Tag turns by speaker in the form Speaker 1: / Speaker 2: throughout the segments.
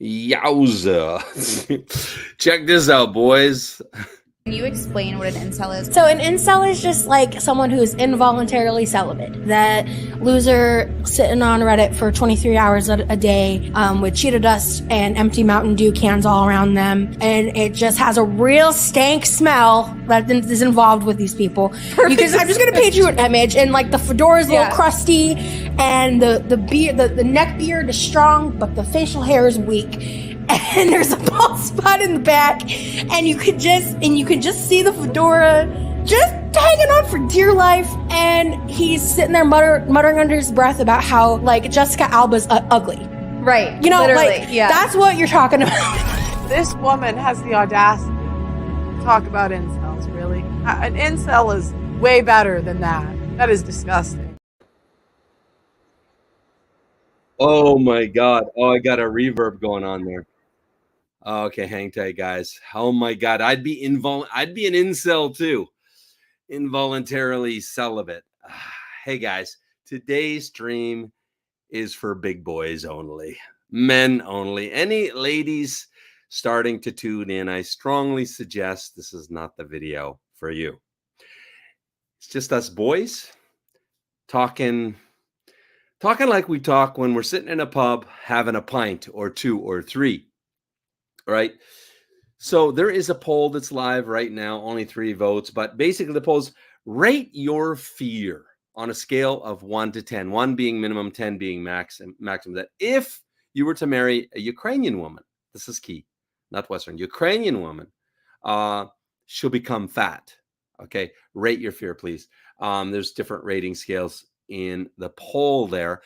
Speaker 1: Yowza. Check this out, boys.
Speaker 2: Can you explain what an incel is?
Speaker 3: So an incel is just like someone who's involuntarily celibate. That loser sitting on Reddit for 23 hours a day with Cheetah dust and empty Mountain Dew cans all around them. And it just has a real stank smell that is involved with these people. I'm just going to paint you an image. And like the fedora's a little crusty and the neck beard is strong, but the facial hair is weak. And there's a bald spot in the back, and you could just see the fedora just hanging on for dear life. And he's sitting there muttering under his breath about how like Jessica Alba's ugly,
Speaker 2: right?
Speaker 3: You know, like that's what you're talking about.
Speaker 4: This woman has the audacity to talk about incels. Really, an incel is way better than that. That is disgusting.
Speaker 1: Oh my God! Oh, I got a reverb going on there. Okay, hang tight, guys. Oh my God, I'd be an incel too, involuntarily celibate. Hey guys, today's stream is for big boys only, men only. Any ladies starting to tune in, I strongly suggest this is not the video for you. It's just us boys talking like we talk when we're sitting in a pub having a pint or two or three. Right. So there is a poll that's live right now, only 3 votes, but basically the polls rate your fear on a scale of 1 to 10, 1 being minimum, 10 being maximum, that if you were to marry a Ukrainian woman, this is key, not Western, Ukrainian woman, she'll become fat. Okay. Rate your fear, please. There's different rating scales in the poll there.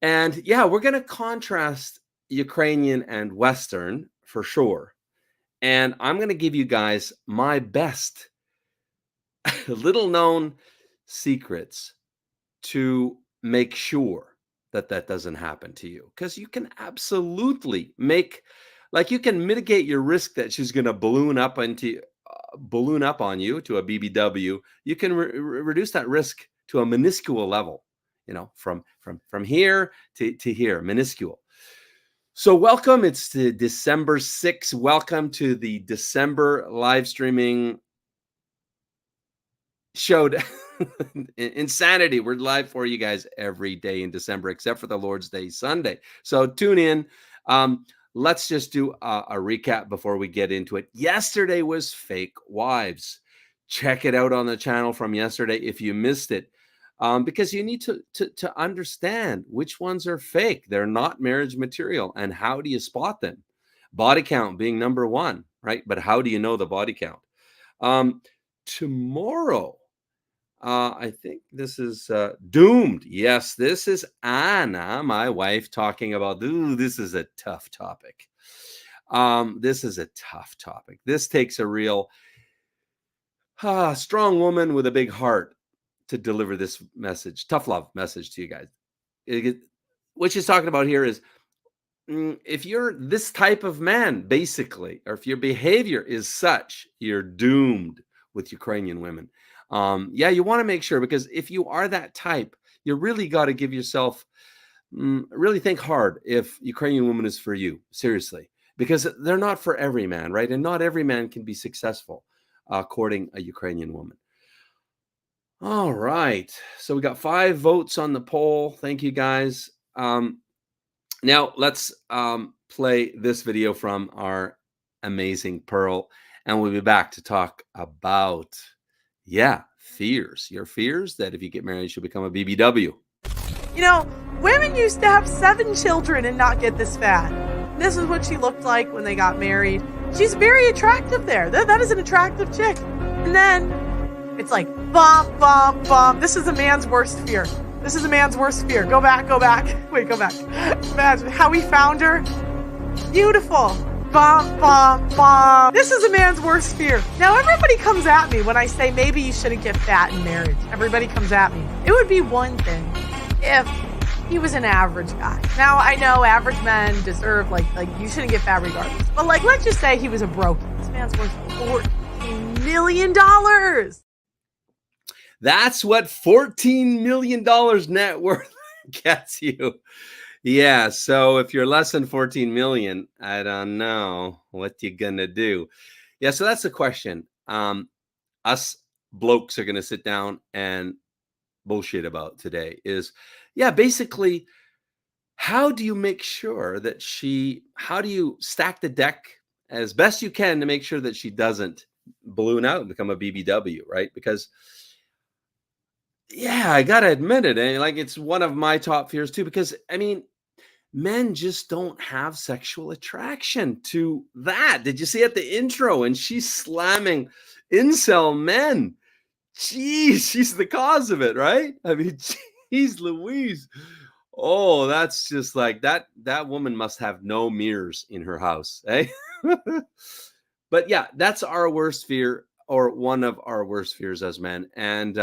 Speaker 1: And yeah, we're going to contrast Ukrainian and Western for sure. And I'm going to give you guys my best little known secrets to make sure that that doesn't happen to you. Because you can absolutely you can mitigate your risk that she's going to balloon up on you to a BBW. You can reduce that risk to a minuscule level, you know, from here to here, minuscule. So welcome. It's the December 6th. Welcome to the December live streaming show. Insanity. We're live for you guys every day in December, except for the Lord's Day Sunday. So tune in. Let's just do a recap before we get into it. Yesterday was Fake Wives. Check it out on the channel from yesterday if you missed it. Because you need to understand which ones are fake. They're not marriage material. And how do you spot them? Body count being number 1, right? But how do you know the body count? Tomorrow, I think this is Doomed. Yes, this is Anna, my wife, talking about, this is a tough topic. This is a tough topic. This takes a real strong woman with a big heart to deliver this message, tough love message to you guys. What she's talking about here is if you're this type of man, basically, or if your behavior is such, you're doomed with Ukrainian women. You want to make sure, because if you are that type, you really got to give yourself, really think hard if Ukrainian woman is for you, seriously, because they're not for every man, right? And not every man can be successful courting a Ukrainian woman. All right. So we got 5 votes on the poll. Thank you, guys. Now let's play this video from our amazing Pearl, and we'll be back to talk about, fears. Your fears that if you get married, you'll become a BBW.
Speaker 4: You know, women used to have 7 children and not get this fat. This is what she looked like when they got married. She's very attractive there. That is an attractive chick. And then it's like, bump, bump, bump. This is a man's worst fear. This is a man's worst fear. Go back. Wait, go back. Imagine how we found her. Beautiful. Bump, bump, bump. This is a man's worst fear. Now, everybody comes at me when I say maybe you shouldn't get fat in marriage. Everybody comes at me. It would be one thing if he was an average guy. Now, I know average men deserve, like you shouldn't get fat regardless. But, let's just say he was a broke. This man's worth $14 million.
Speaker 1: That's what $14 million net worth gets you. Yeah, so if you're less than 14 million, I don't know what you're gonna do. Yeah, so that's the question. Us blokes are gonna sit down and bullshit about today is, yeah, basically, how do you make sure that how do you stack the deck as best you can to make sure that she doesn't balloon out and become a BBW, right? Because yeah, I gotta admit it, like it's one of my top fears too. Because I mean, men just don't have sexual attraction to that. Did you see at the intro? And she's slamming incel men. Jeez, she's the cause of it, right? I mean, jeez Louise. Oh, that's just like that woman must have no mirrors in her house, eh? But yeah, that's our worst fear, or one of our worst fears as men. And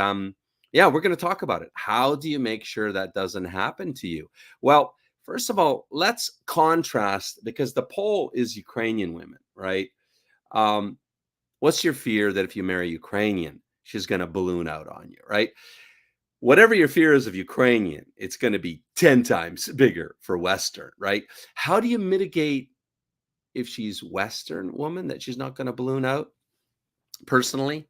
Speaker 1: yeah, we're going to talk about it. How do you make sure that doesn't happen to you? Well, first of all, let's contrast, because the poll is Ukrainian women, right? Um, what's your fear that if you marry Ukrainian, she's going to balloon out on you, right? Whatever your fear is of Ukrainian, it's going to be 10 times bigger for Western, right? How do you mitigate if she's Western woman that she's not going to balloon out? Personally,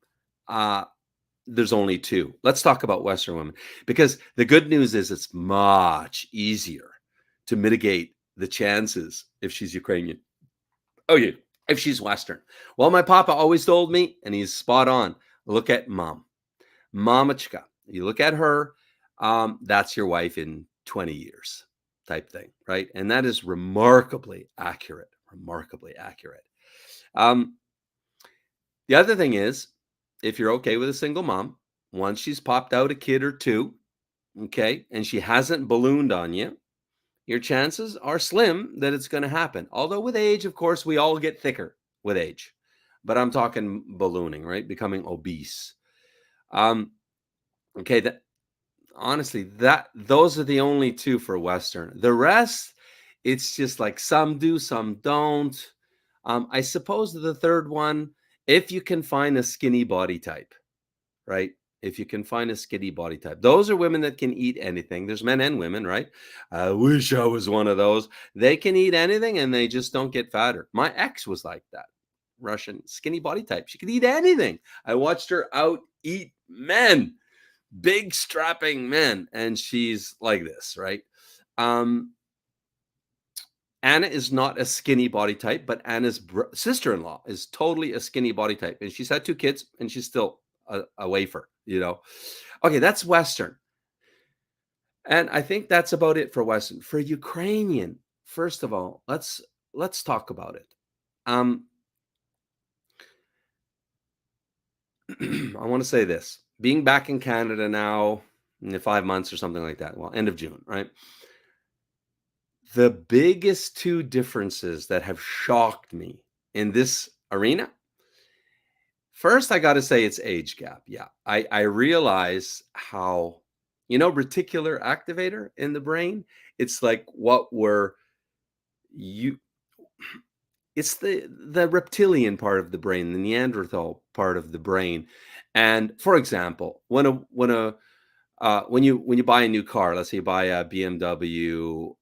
Speaker 1: there's only two. Let's talk about Western women, because the good news is it's much easier to mitigate the chances if she's Ukrainian. Oh, yeah. If she's Western. Well, my papa always told me, and he's spot on, look at mom. Mamachka. You look at her, that's your wife in 20 years type thing, right? And that is remarkably accurate, remarkably accurate. The other thing is, if you're okay with a single mom, once she's popped out a kid or two, okay, and she hasn't ballooned on you, your chances are slim that it's going to happen. Although with age, of course, we all get thicker with age. But I'm talking ballooning, right? Becoming obese. Okay, that honestly, those are the only two for Western. The rest, it's just like some do, some don't. I suppose the third one, if you can find a skinny body type, right? If you can find a skinny body type, those are women that can eat anything. There's men and women, right? I wish I was one of those. They can eat anything and they just don't get fatter. My ex was like that. Russian skinny body type. She could eat anything. I watched her out eat men, big strapping men, and she's like this, right? Anna is not a skinny body type, but Anna's sister-in-law is totally a skinny body type, and she's had 2 kids, and she's still a wafer, you know. Okay, that's Western, and I think that's about it for Western. For Ukrainian, first of all, let's talk about it. I want to say this: being back in Canada now in 5 months or something like that. Well, end of June, right? The biggest 2 differences that have shocked me in this arena. First, I got to say it's age gap. Yeah, I realize how, reticular activator in the brain. It's like it's the reptilian part of the brain, the Neanderthal part of the brain. And for example, when you buy a new car, let's say you buy a BMW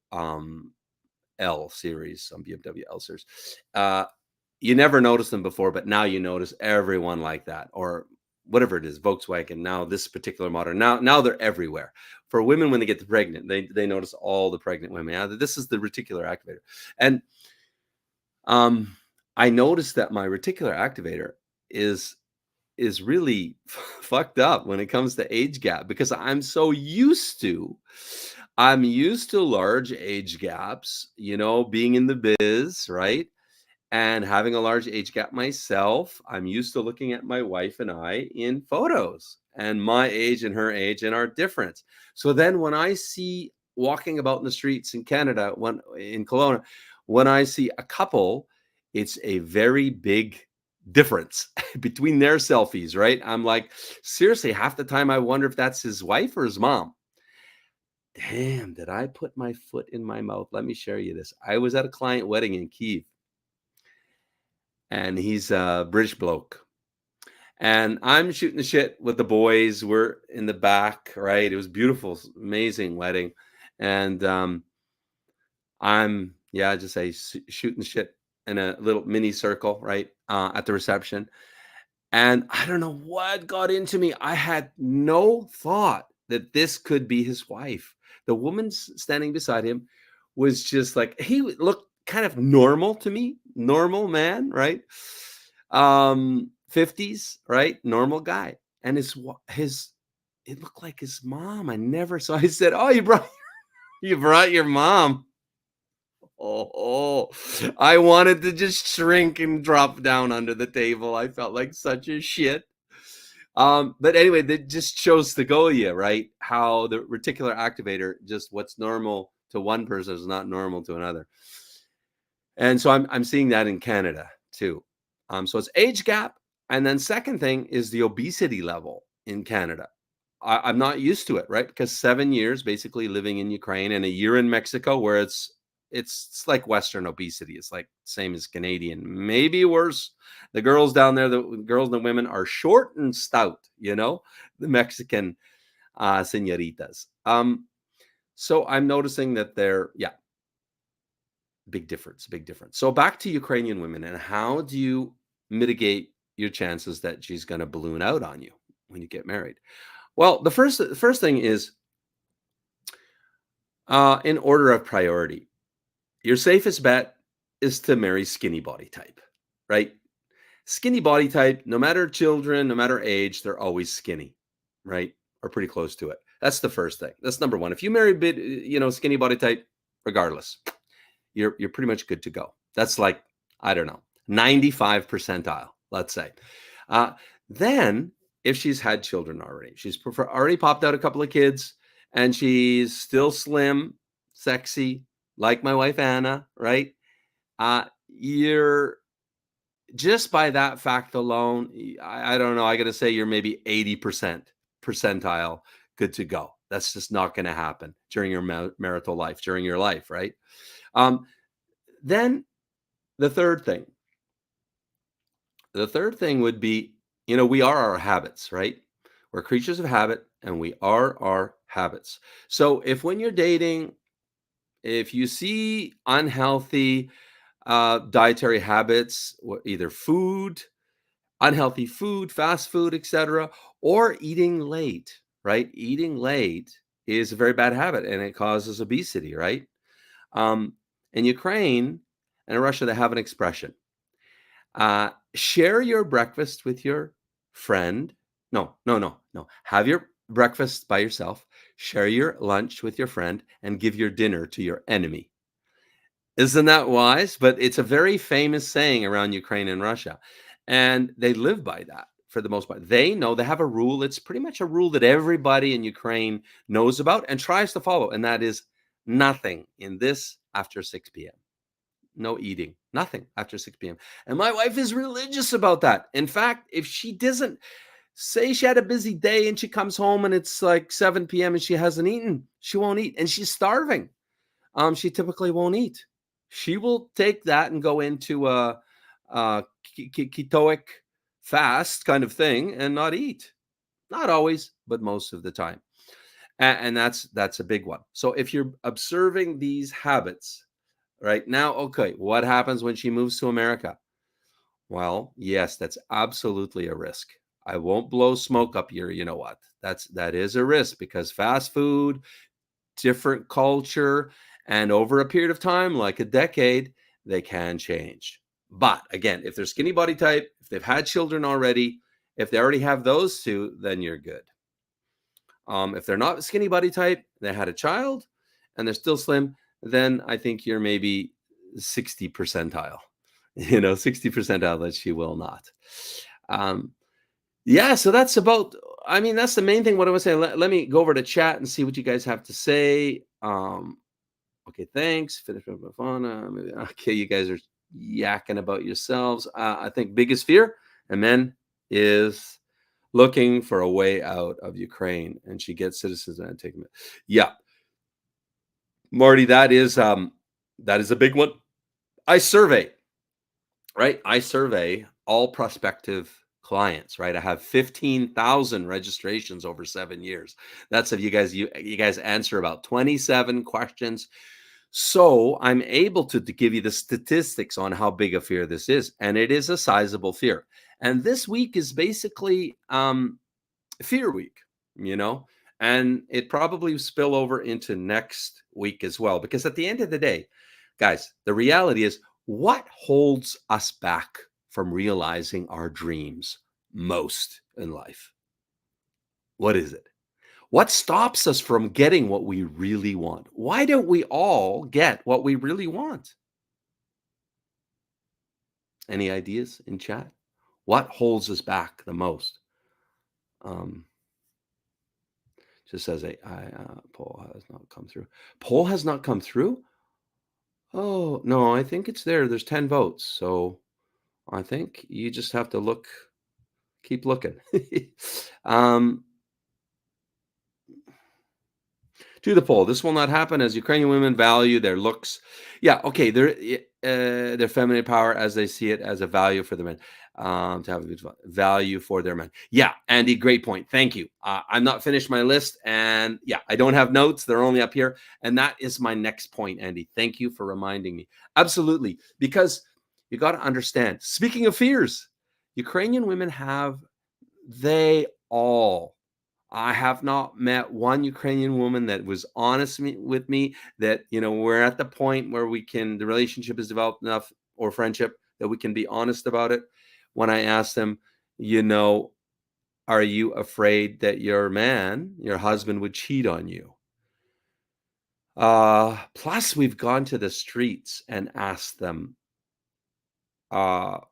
Speaker 1: L series, some BMW L series, you never noticed them before, but now you notice everyone like that, or whatever it is, Volkswagen. Now this particular model, now they're everywhere. For women, when they get pregnant, they notice all the pregnant women. Now this is the reticular activator, and I noticed that my reticular activator is really fucked up when it comes to age gap, because I'm used to large age gaps, being in the biz, right? And having a large age gap myself. I'm used to looking at my wife and I in photos, and my age and her age and our difference. So then when I see walking about in the streets in Canada, in Kelowna, when I see a couple, it's a very big difference between their selfies, right? I'm like, seriously, half the time I wonder if that's his wife or his mom. Damn, did I put my foot in my mouth? Let me share you this. I was at a client wedding in Kyiv, and he's a British bloke. And I'm shooting the shit with the boys. We're in the back, right? It was beautiful, amazing wedding. And I'm, yeah, just say shooting shit in a little mini circle, right? At the reception. And I don't know what got into me. I had no thought that this could be his wife. The woman standing beside him was just like, he looked kind of normal to me, normal man, right? 50s, right? Normal guy. And his it looked like his mom. I never saw. I said, "Oh, you brought your mom." Oh, I wanted to just shrink and drop down under the table. I felt like such a shit. But anyway, that just shows to go you, right? How the reticular activator, just what's normal to one person is not normal to another. And so I'm seeing that in Canada too. So it's age gap. And then second thing is the obesity level in Canada. I'm not used to it, right? Because 7 years basically living in Ukraine and a year in Mexico, where it's like Western obesity. It's like same as Canadian, maybe worse. The girls down there, the girls and the women are short and stout, the Mexican senoritas. So I'm noticing that they're, big difference. So back to Ukrainian women, and how do you mitigate your chances that she's going to balloon out on you when you get married? Well, the first thing is in order of priority. Your safest bet is to marry skinny body type, right? Skinny body type, no matter children, no matter age, they're always skinny, right? Or pretty close to it. That's the first thing. That's number one. If you marry skinny body type, regardless, you're pretty much good to go. That's like, I don't know, 95 percentile, let's say. Then if she's had children already, she's already popped out a couple of kids, and she's still slim, sexy, like my wife Anna, right? You're just by that fact alone, I don't know, I got to say you're maybe 80% percentile good to go. That's just not going to happen during your marital life, during your life, right? Then the third thing would be, we are our habits, right? We're creatures of habit, and we are our habits. So if when you're dating, if you see unhealthy dietary habits, either unhealthy food, fast food, etc., or eating late, right? Eating late is a very bad habit, and it causes obesity, right? In Ukraine and in Russia, they have an expression. Share your breakfast with your friend. No. Have your breakfast by yourself. Share your lunch with your friend, and give your dinner to your enemy. Isn't that wise? But it's a very famous saying around Ukraine and Russia. And they live by that for the most part. They know, they have a rule. It's pretty much a rule that everybody in Ukraine knows about and tries to follow. And that is nothing in this after 6 p.m. No eating, nothing after 6 p.m. And my wife is religious about that. In fact, if she doesn't, say she had a busy day and she comes home and it's like 7 p.m. and she hasn't eaten, she won't eat, and she's starving. She typically won't eat. She will take that and go into a ketoic fast kind of thing and not eat. Not always, but most of the time. And that's a big one. So if you're observing these habits right now, okay, what happens when she moves to America? Well, yes, that's absolutely a risk. I won't blow smoke up your, what? That is a risk, because fast food, different culture, and over a period of time, like a decade, they can change. But again, if they're skinny body type, if they've had children already, if they already have those two, then you're good. If they're not skinny body type, they had a child, and they're still slim, then I think you're maybe 60 percentile. 60 percentile that she will not. So that's that's the main thing. What I was saying, let me go over to chat and see what you guys have to say. Okay, thanks. Finish with Bafana. Okay, you guys are yakking about yourselves. I think biggest fear in men is looking for a way out of Ukraine, and she gets citizens and take them. Yeah, Marty, that is a big one. I survey all prospective clients, right? I have 15,000 registrations over 7 years. That's if you guys answer about 27 questions. So I'm able to give you the statistics on how big a fear this is. And it is a sizable fear. And this week is basically fear week, and it probably will spill over into next week as well. Because at the end of the day, guys, the reality is, what holds us back from realizing our dreams most in life? What is it? What stops us from getting what we really want? Why don't we all get what we really want? Any ideas in chat? What holds us back the most? Just says poll has not come through. Poll has not come through? Oh, no, I think it's there. There's 10 votes. So I think you just have to look, keep looking. To the poll, this will not happen as Ukrainian women value their looks. Yeah, okay, their feminine power as they see it as a value for the men, to have a good value for their men. Yeah, Andy, great point. Thank you. I'm not finished my list, and yeah, I don't have notes. They're only up here, and that is my next point, Andy. Thank you for reminding me. Absolutely, because you got to understand. Speaking of fears, Ukrainian women I have not met one Ukrainian woman that was honest with me that, we're at the point where the relationship is developed enough, or friendship, that we can be honest about it. When I ask them, are you afraid that your husband would cheat on you? Plus we've gone to the streets and asked them, what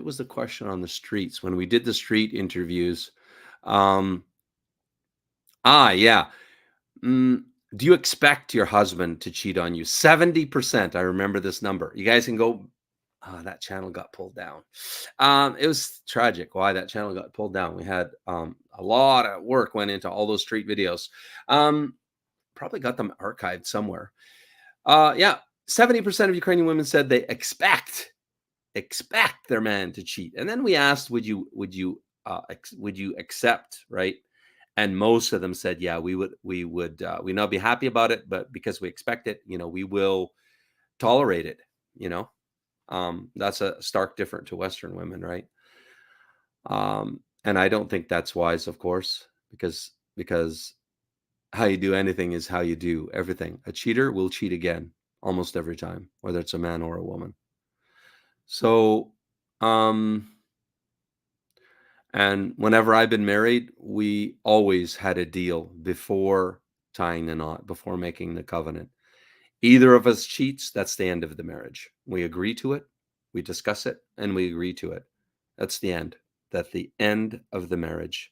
Speaker 1: was the question on the streets when we did the street interviews? Yeah. Do you expect your husband to cheat on you? 70%. I remember this number. You guys can go. That channel got pulled down. It was tragic why that channel got pulled down. We had a lot of work went into all those street videos. Probably got them archived somewhere. Yeah. 70% of Ukrainian women said they expect their man to cheat. And then we asked, would you accept, right? And most of them said, yeah, we would not be happy about it, but because we expect it, we will tolerate it, that's a stark difference to Western women, right? And I don't think that's wise, of course, because how you do anything is how you do everything. A cheater will cheat again almost every time, whether it's a man or a woman. So, and whenever I've been married, we always had a deal before tying the knot, before making the covenant. Either of us cheats, that's the end of the marriage. We agree to it, we discuss it, and we agree to it. That's the end. That's the end of the marriage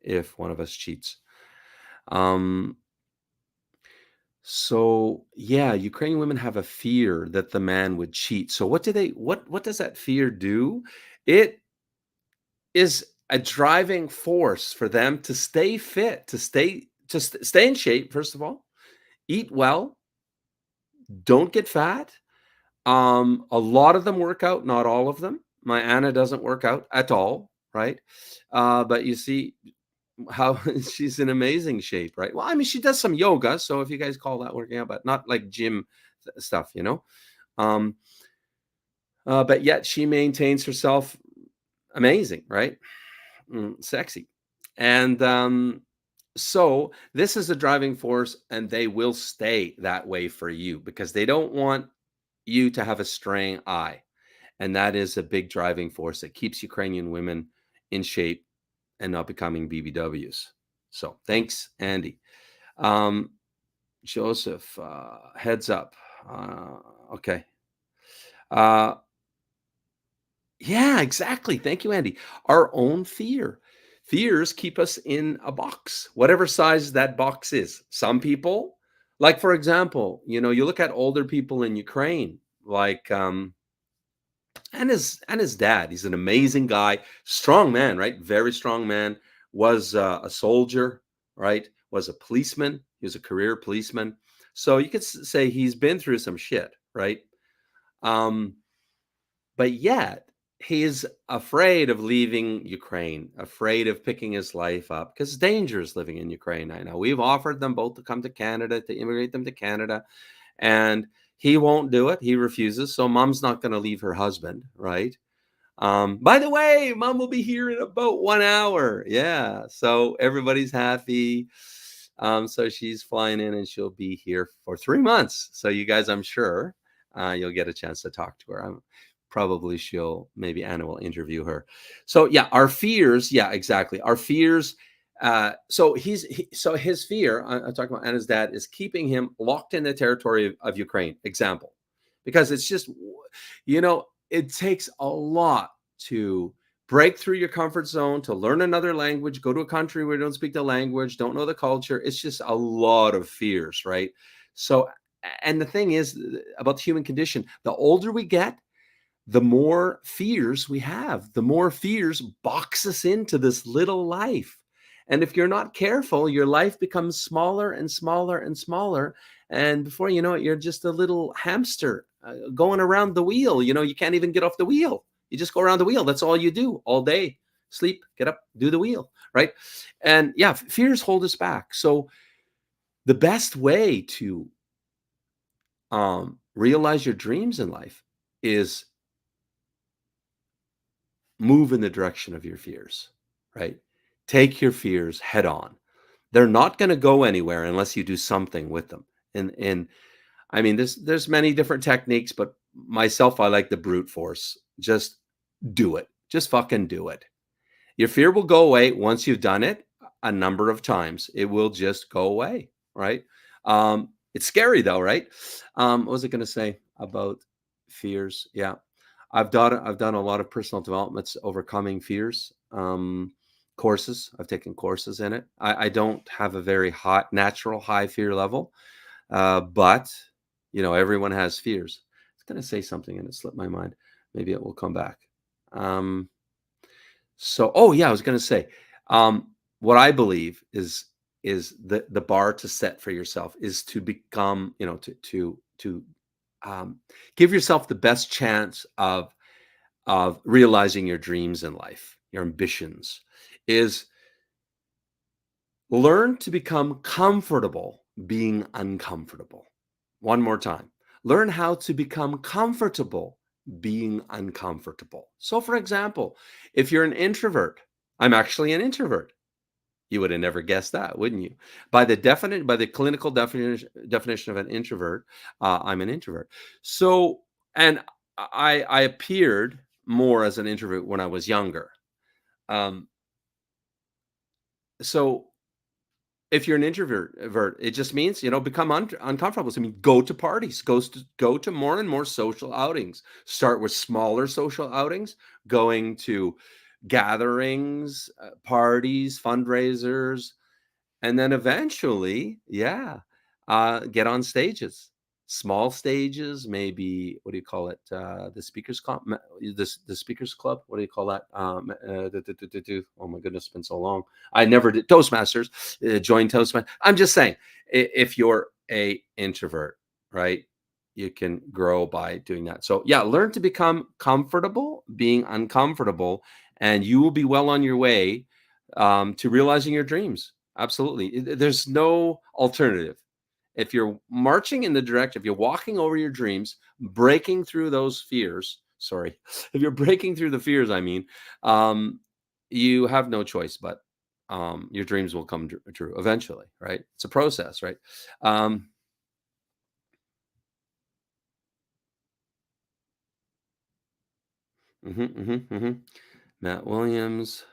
Speaker 1: if one of us cheats. So yeah, Ukrainian women have a fear that the man would cheat. So what does that fear do? It is a driving force for them to stay fit, to stay in shape, first of all, eat well, don't get fat. A lot of them work out, not all of them. My Anna doesn't work out at all, right? But you see how she's in amazing shape, right? Well, I mean, she does some yoga, so if you guys call that working out, but not like gym stuff, but yet she maintains herself amazing, right? Sexy. And so this is a driving force, and they will stay that way for you because they don't want you to have a straying eye. And that is a big driving force that keeps Ukrainian women in shape and not becoming BBWs. So thanks, Andy. Joseph, heads up. Okay. Yeah, exactly. Thank you, Andy. Our own fears keep us in a box, whatever size that box is. Some people, like, for example, you look at older people in Ukraine, like, and his dad, he's an amazing guy, strong man, right? Very strong man, was a soldier, right? Was a policeman. He was a career policeman. So you could say he's been through some shit, right? But yet he's afraid of leaving Ukraine, afraid of picking his life up because it's dangerous living in Ukraine. I know we've offered them both to come to Canada, to immigrate them to Canada, and he won't do it. He refuses. So mom's not going to leave her husband, right? By the way, mom will be here in about 1 hour. Yeah. So everybody's happy. So she's flying in and she'll be here for 3 months. So you guys, I'm sure you'll get a chance to talk to her. Probably maybe Anna will interview her. So yeah, our fears. Yeah, exactly. Our fears. So his fear, I'm talking about Anna's dad, is keeping him locked in the territory of Ukraine. Example, because it's just, it takes a lot to break through your comfort zone, to learn another language, go to a country where you don't speak the language, don't know the culture. It's just a lot of fears, right? So, and the thing is about the human condition, the older we get, the more fears we have, the more fears box us into this little life. And if you're not careful, your life becomes smaller and smaller and smaller. And before you know it, you're just a little hamster going around the wheel. You can't even get off the wheel. You just go around the wheel. That's all you do all day. Sleep, get up, do the wheel, right? And yeah, fears hold us back. So the best way to realize your dreams in life is move in the direction of your fears, right? Take your fears head on. They're not going to go anywhere unless you do something with them. And I mean, there's many different techniques, but myself, I like the brute force. Just do it. Just fucking do it. Your fear will go away once you've done it a number of times. It will just go away, right? It's scary though, right? What was I going to say about fears? Yeah. I've done a lot of personal developments, overcoming fears, courses. I've taken courses in it. I don't have a very natural high fear level, but everyone has fears. I was going to say something and it slipped my mind. Maybe it will come back. I was going to say, what I believe is the bar to set for yourself is to become, to give yourself the best chance of realizing your dreams in life, your ambitions, is learn to become comfortable being uncomfortable. One more time. Learn how to become comfortable being uncomfortable. So for example, if you're an introvert, I'm actually an introvert. You would have never guessed that, wouldn't you? By the clinical definition of an introvert, I'm an introvert. So, and I appeared more as an introvert when I was younger. So if you're an introvert, it just means, become uncomfortable. So, I mean, go to parties, go to more and more social outings. Start with smaller social outings, going to gatherings, parties, fundraisers, and then eventually, get on stages, small stages, maybe, what do you call it? The speakers club, the speakers club. What do you call that? Oh my goodness, it's been so long. I never did Toastmasters, join Toastmasters. I'm just saying, if you're a introvert, right, you can grow by doing that. So yeah, learn to become comfortable being uncomfortable, and you will be well on your way to realizing your dreams. Absolutely. There's no alternative. If you're marching in the direction, if you're walking over your dreams, breaking through those fears, if you're breaking through the fears, you have no choice, but your dreams will come true eventually, right? It's a process, right? Matt Williams.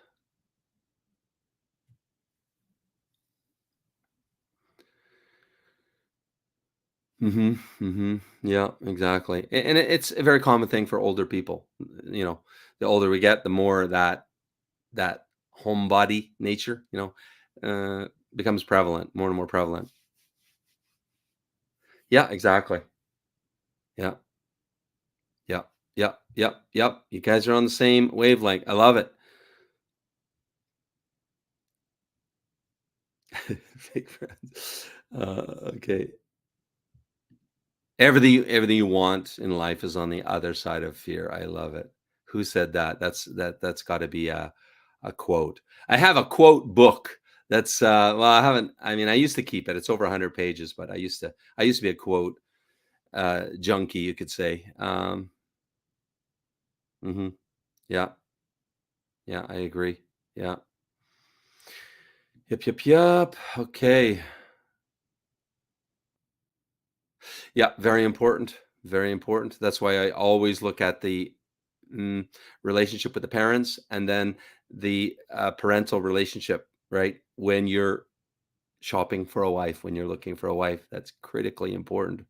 Speaker 1: Yeah, exactly. And it's a very common thing for older people. The older we get, the more that homebody nature, becomes prevalent, more and more prevalent. Yeah, exactly. Yeah, yeah, yeah, yeah, yep. You guys are on the same wavelength. I love it. Fake friends. Okay. Everything you want in life is on the other side of fear. I love it. Who said that? That's got to be a quote. I have a quote book. That's well, I used to keep it. It's over 100 pages, but I used to be a quote junkie, you could say. Yeah. Yeah, I agree. Yeah. Yep. Okay. Yeah, very important. Very important. That's why I always look at the relationship with the parents, and then the parental relationship, right? When you're shopping for a wife, when you're looking for a wife, that's critically important.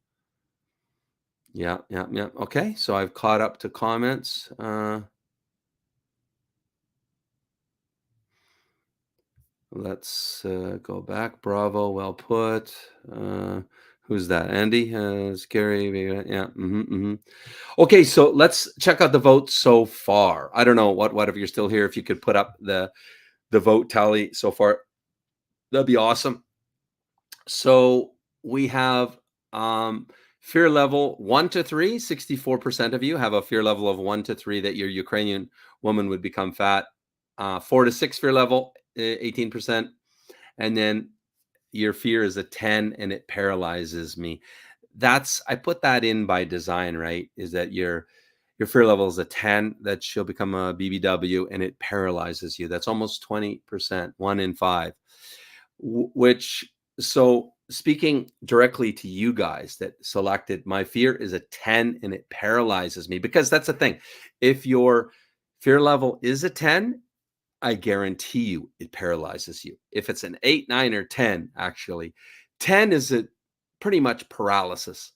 Speaker 1: Yeah. Okay, so I've caught up to comments. Let's go back. Bravo, well put. Who's that? Andy? Scary. Yeah. Okay, so let's check out the votes so far. I don't know what if you're still here, if you could put up the vote tally so far, that'd be awesome. So we have fear level 1 to 3. 64% of you have a fear level of 1 to 3 that your Ukrainian woman would become fat. 4 to 6 fear level, 18%. And then your fear is a 10 and it paralyzes me. I put that in by design, right? Is that your fear level is a 10, that she'll become a BBW and it paralyzes you. That's almost 20%, 1 in 5. So speaking directly to you guys that selected, my fear is a 10 and it paralyzes me, because that's the thing. If your fear level is a 10, I guarantee you it paralyzes you. If it's an 8, 9, or 10, actually, 10 is a pretty much paralysis,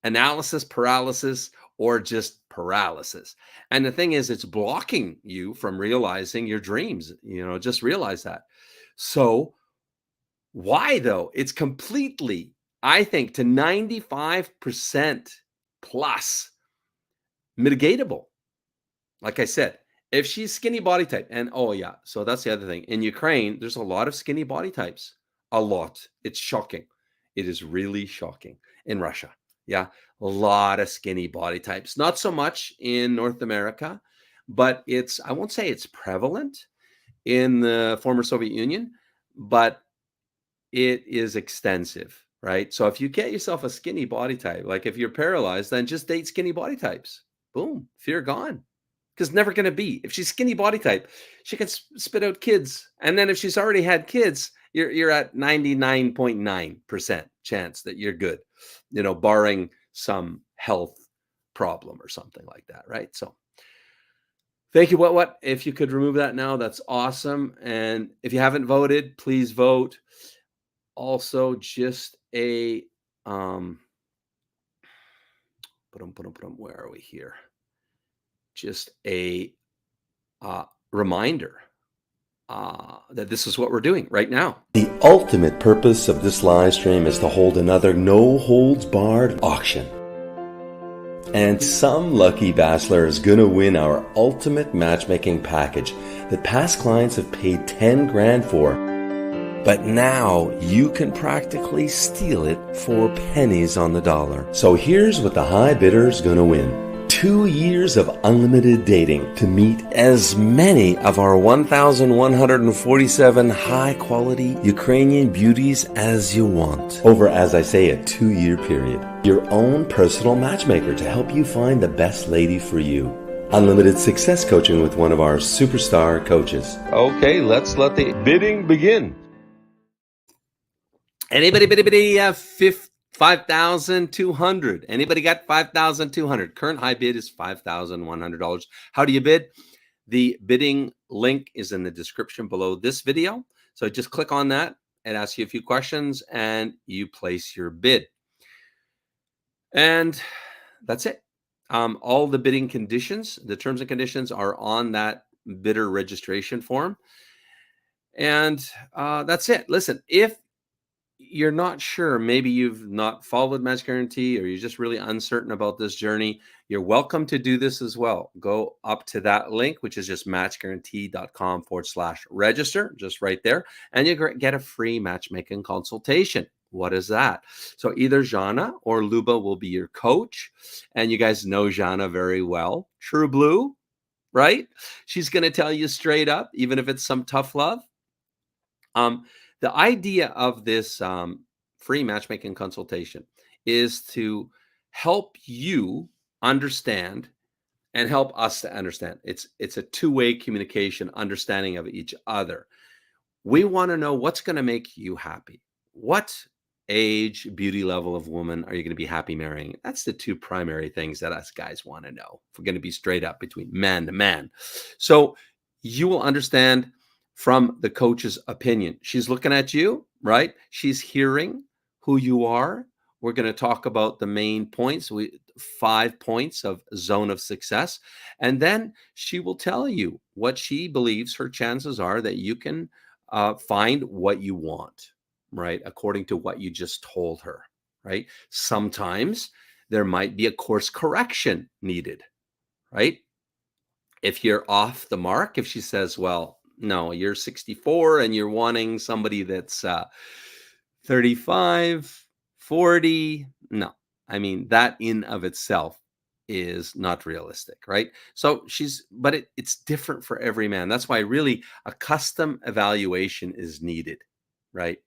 Speaker 1: analysis paralysis, or just paralysis. And the thing is, it's blocking you from realizing your dreams. Just realize that. So why though? It's completely, I think, to 95% plus mitigatable. Like I said, if she's skinny body type, and so that's the other thing. In Ukraine, there's a lot of skinny body types. A lot. It's shocking. It is really shocking. In Russia, yeah, a lot of skinny body types. Not so much in North America, but I won't say it's prevalent in the former Soviet Union, but it is extensive, right? So if you get yourself a skinny body type, like if you're paralyzed, then just date skinny body types. Boom, fear gone. Because never going to be. If she's skinny body type, she can spit out kids. And then if she's already had kids, you're at 99.9% chance that you're good, barring some health problem or something like that, right? So thank you. What? If you could remove that now, that's awesome. And if you haven't voted, please vote. Also, just a where are we here? Just a reminder that this is what we're doing right now.
Speaker 5: The ultimate purpose of this live stream is to hold another no-holds-barred auction. And some lucky bachelor is going to win our ultimate matchmaking package that past clients have paid 10 grand for. But now you can practically steal it for pennies on the dollar. So here's what the high bidder is going to win. 2 years of unlimited dating to meet as many of our 1,147 high-quality Ukrainian beauties as you want. Over, as I say, a 2-year period. Your own personal matchmaker to help you find the best lady for you. Unlimited success coaching with one of our superstar coaches. Okay, let's let the bidding begin.
Speaker 1: Anybody 5,200. Anybody got 5,200? Current high bid is $5,100. How do you bid? The bidding link is in the description below this video. So just click on that. It asks you a few questions and you place your bid. And that's it. All the bidding conditions, the terms and conditions are on that bidder registration form. And that's it. Listen, if you're not sure, maybe you've not followed Match Guarantee, or you're just really uncertain about this journey, you're welcome to do this as well. Go up to that link, which is just matchguarantee.com/register, just right there. And you get a free matchmaking consultation. What is that? So either Jana or Luba will be your coach, and you guys know Jana very well. True blue, right? She's going to tell you straight up, even if it's some tough love. The idea of this free matchmaking consultation is to help you understand and help us to understand. It's a two-way communication, understanding of each other. We want to know what's going to make you happy. What age, beauty level of woman are you going to be happy marrying? That's the two primary things that us guys want to know. If we're going to be straight up between man to man. So you will understand from the coach's opinion. She's looking at you, right? She's hearing who you are. We're going to talk about the main points, 5 points of zone of success. And then she will tell you what she believes her chances are that you can find what you want, right? According to what you just told her, right? Sometimes there might be a course correction needed, right? If you're off the mark, if she says, well, no, you're 64 and you're wanting somebody that's 35, 40. No, I mean, that in of itself is not realistic, right? So but it's different for every man. That's why really a custom evaluation is needed, right?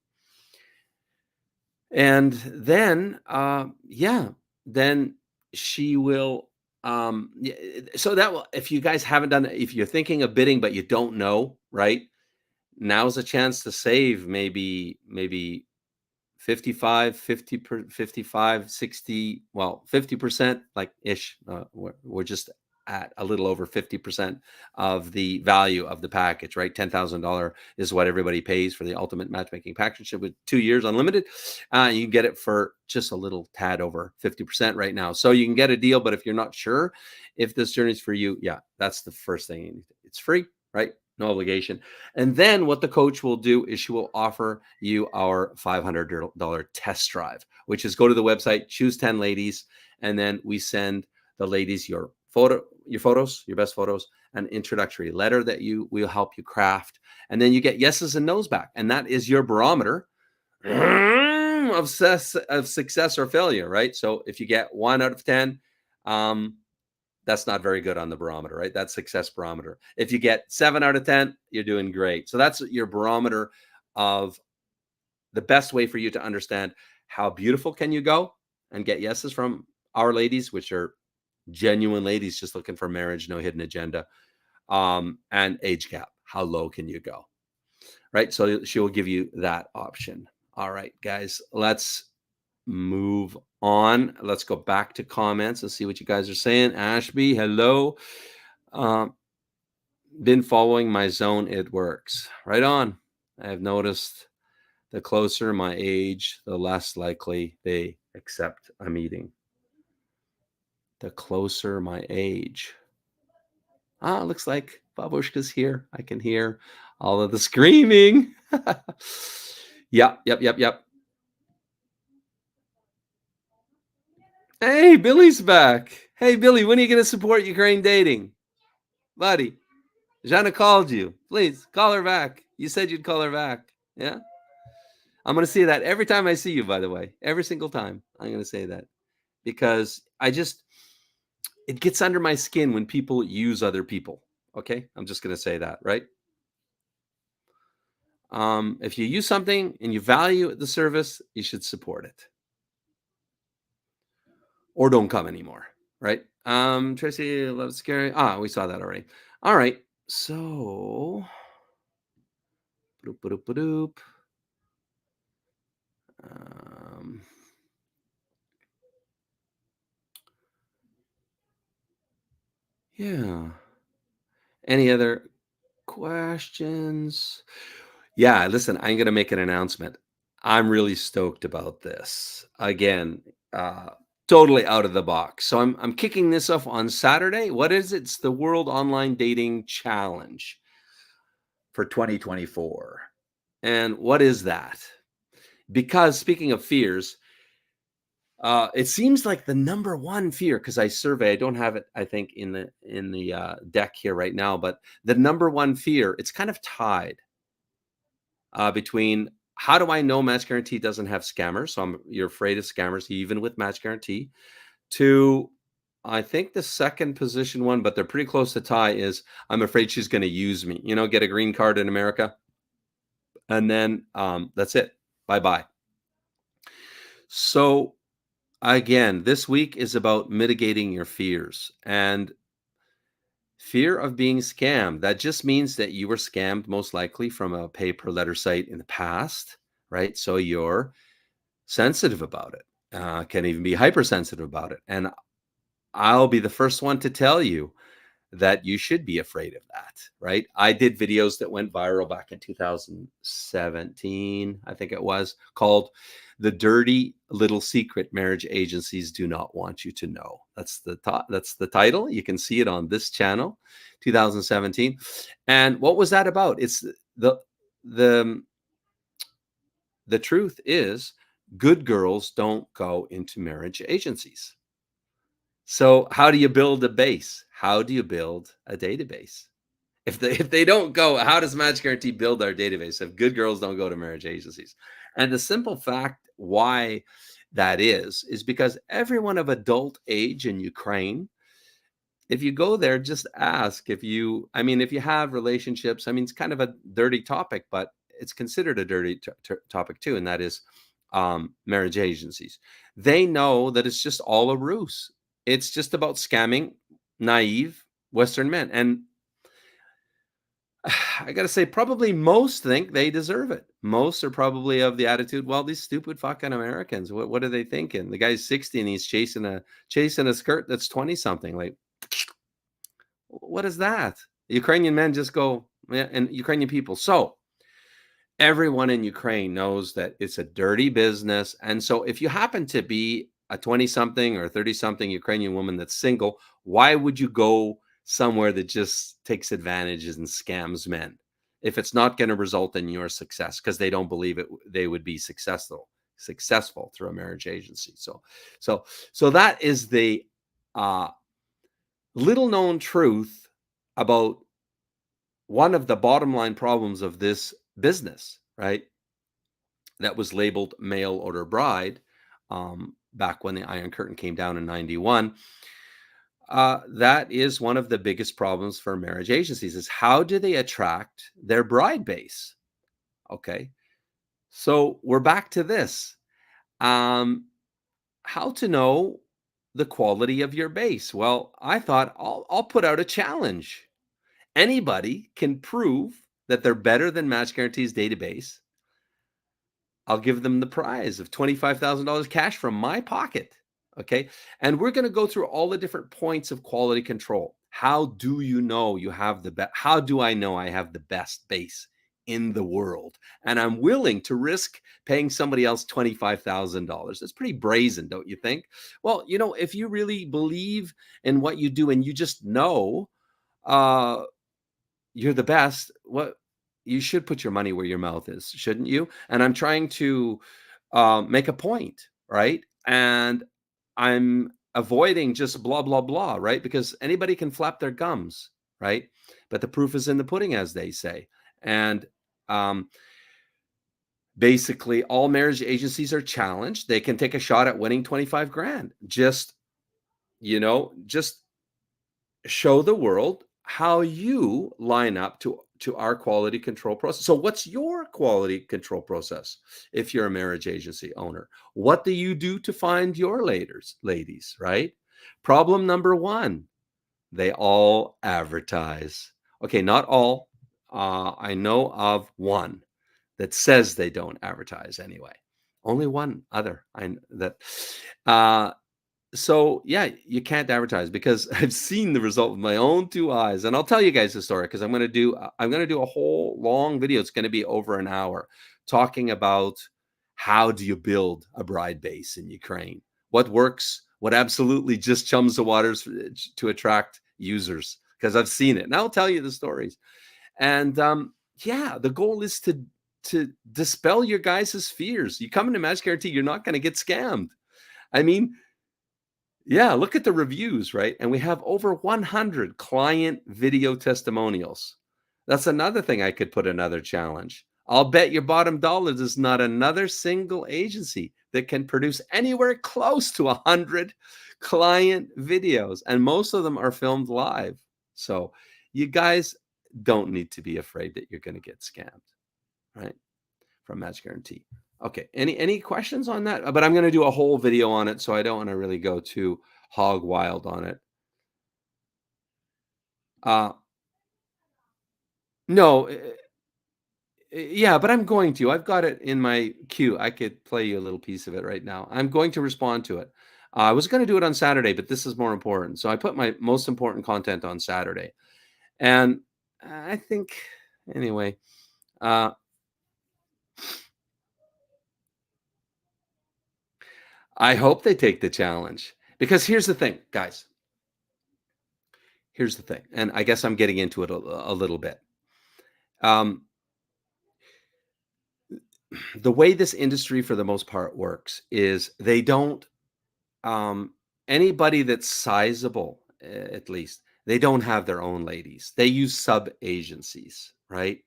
Speaker 1: And then, then she will, so that will, if you guys haven't done it, if you're thinking of bidding, but you don't know, right? Now's a chance to save maybe 55, 50, 55, 60, well, 50%, like ish. We're just at a little over 50% of the value of the package, right? $10,000 is what everybody pays for the ultimate matchmaking partnership with 2 years unlimited. You can get it for just a little tad over 50% right now. So you can get a deal, but if you're not sure if this journey is for you, yeah, that's the first thing. It's free, right? No obligation. And then what the coach will do is she will offer you our $500 test drive, which is go to the website, choose 10 ladies, and then we send the ladies your photos, your best photos, an introductory letter that we'll help you craft. And then you get yeses and nos back. And that is your barometer of success or failure, right? So if you get 1 out of 10, that's not very good on the barometer, right? That's success barometer. If you get 7 out of 10, you're doing great. So that's your barometer of the best way for you to understand how beautiful can you go and get yeses from our ladies, which are genuine ladies just looking for marriage, no hidden agenda, and age gap. How low can you go, right? So she will give you that option. All right, guys, let's move on. Let's go back to comments and see what you guys are saying. Ashby, hello. Been following my zone. It works. Right on. I have noticed the closer my age, the less likely they accept a meeting. The closer my age. Looks like Babushka's here. I can hear all of the screaming. Yep. Hey, Billy's back. Hey, Billy, when are you going to support Ukraine dating? Buddy, Jana called you. Please call her back. You said you'd call her back. Yeah? I'm going to say that every time I see you, by the way. Every single time I'm going to say that. Because it gets under my skin when people use other people. Okay? I'm just going to say that, right? If you use something and you value the service, you should support it. Or don't come anymore, right? Tracy loves scary. We saw that already. All right. So, yeah. Any other questions? Yeah, listen, I'm going to make an announcement. I'm really stoked about this. Again, totally out of the box. So I'm kicking this off on Saturday. What is it? It's the World Online Dating Challenge for 2024. And what is that? Because speaking of fears, it seems like the number one fear, because I don't have it, I think, in the deck here right now, but the number one fear, it's kind of tied between how do I know Match Guarantee doesn't have scammers? So you're afraid of scammers even with Match Guarantee. To, I think the second position one, but they're pretty close to tie, is I'm afraid she's going to use me, get a green card in America. And then that's it. Bye-bye. So again, this week is about mitigating your fears. And fear of being scammed, that just means that you were scammed most likely from a pay-per-letter site in the past, right? So you're sensitive about it, can even be hypersensitive about it. And I'll be the first one to tell you that you should be afraid of that, right? I did videos that went viral back in 2017, I think it was, called "The Dirty Little Secret Marriage Agencies Do Not Want You to Know." That's the title. You can see it on this channel, 2017. And what was that about? It's the truth is, good girls don't go into marriage agencies. So how do you build a base? How do you build a database? If they don't go, how does Match Guarantee build our database if good girls don't go to marriage agencies? And the simple fact why that is because everyone of adult age in Ukraine, if you go there, just ask if you have relationships. It's kind of a dirty topic, but it's considered a dirty topic too, and that is marriage agencies. They know that it's just all a ruse. It's just about scamming naive Western men. And I got to say, probably most think they deserve it. Most are probably of the attitude, well, these stupid fucking Americans, what are they thinking? The guy's 60 and he's chasing a skirt that's 20 something. Like, what is that? Ukrainian men just go, yeah, and Ukrainian people. So everyone in Ukraine knows that it's a dirty business. And so if you happen to be a 20-something or 30-something Ukrainian woman that's single, why would you go somewhere that just takes advantages and scams men if it's not going to result in your success, because they don't believe they would be successful through a marriage agency? So that is the little known truth about one of the bottom line problems of this business, right? That was labeled mail order bride back when the Iron Curtain came down in 91. That is one of the biggest problems for marriage agencies, is how do they attract their bride base? Okay. So we're back to this. How to know the quality of your base? Well, I thought I'll put out a challenge. Anybody can prove that they're better than Match Guarantee's database. I'll give them the prize of $25,000 cash from my pocket. Okay. And we're going to go through all the different points of quality control. How do you know you have the best? How do I know I have the best base in the world? And I'm willing to risk paying somebody else $25,000. That's pretty brazen, don't you think? Well, if you really believe in what you do and you just know you're the best, you should put your money where your mouth is, shouldn't you? And I'm trying to make a point, right? And I'm avoiding just blah, blah, blah, right? Because anybody can flap their gums, right? But the proof is in the pudding, as they say. And basically, all marriage agencies are challenged. They can take a shot at winning 25 grand. Just show the world how you line up to our quality control process. So what's your quality control process if you're a marriage agency owner? What do you do to find your ladies, right? Problem number one, they all advertise. Okay, not all. I know of one that says they don't advertise anyway. Only one other. So yeah, you can't advertise, because I've seen the result with my own two eyes. And I'll tell you guys the story, because I'm going to do a whole long video. It's going to be over an hour, talking about how do you build a bride base in Ukraine, what works, what absolutely just chums the waters to attract users, because I've seen it. And I'll tell you the stories. And the goal is to dispel your guys' fears. You come into Match Guarantee, you're not going to get scammed. Yeah, look at the reviews, right? And we have over 100 client video testimonials. That's another thing I could put another challenge. I'll bet your bottom dollar there's not another single agency that can produce anywhere close to 100 client videos, and most of them are filmed live. So you guys don't need to be afraid that you're going to get scammed, right? From Match Guarantee. Okay, any questions on that? But I'm going to do a whole video on it, so I don't want to really go too hog wild on it. No, yeah, but I'm going to. I've got it in my queue. I could play you a little piece of it right now. I'm going to respond to it. I was going to do it on Saturday, but this is more important. So I put my most important content on Saturday. And I think, anyway, I hope they take the challenge. Because here's the thing, guys. Here's the thing. And I guess I'm getting into it a little bit. The way this industry, for the most part, works is they don't, anybody that's sizable, at least, they don't have their own ladies. They use sub agencies, right?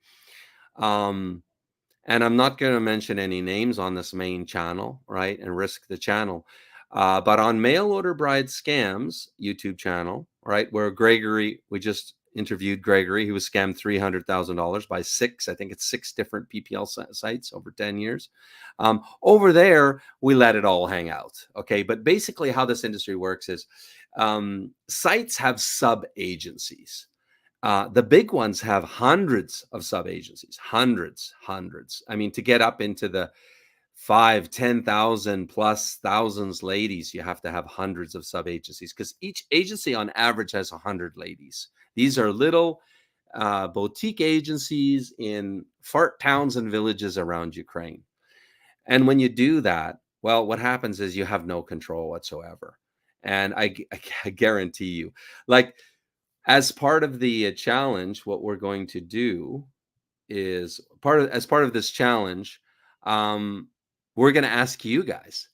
Speaker 1: And I'm not going to mention any names on this main channel, right? And risk the channel. But on Mail Order Bride Scams YouTube channel, right, where Gregory, we just interviewed Gregory, he was scammed $300,000 by I think it's six different PPL sites over 10 years. Over there, we let it all hang out. Okay. But basically how this industry works is sites have sub agencies. The big ones have hundreds of sub agencies, hundreds. I mean, to get up into the 5, 10,000 plus thousands ladies, you have to have hundreds of sub agencies, because each agency on average has 100 ladies. These are little boutique agencies in fart towns and villages around Ukraine. And when you do that, well, what happens is you have no control whatsoever. And I guarantee you, like, as part of the challenge, what we're going to do is as part of this challenge, we're going to ask you guys,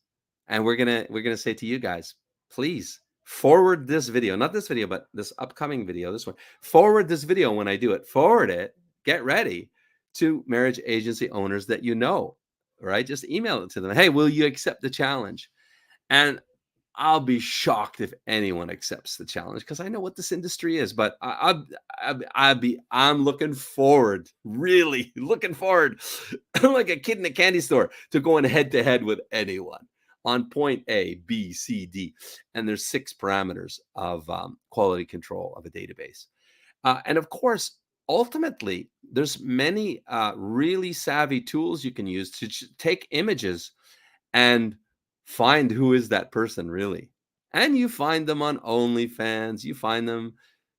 Speaker 1: and we're going to say to you guys, please forward this video, not this video, but this upcoming video, this one, forward this video when I do it, forward it, get ready, to marriage agency owners that you know, right? Just email it to them. Hey, will you accept the challenge? And I'll be shocked if anyone accepts the challenge, because I know what this industry is. But I'm looking forward, really looking forward, like a kid in a candy store, to going head to head with anyone on point A, B, C, D. And there's 6 parameters of quality control of a database. And of course, ultimately, there's many really savvy tools you can use to take images and find who is that person really. And you find them on OnlyFans, you find them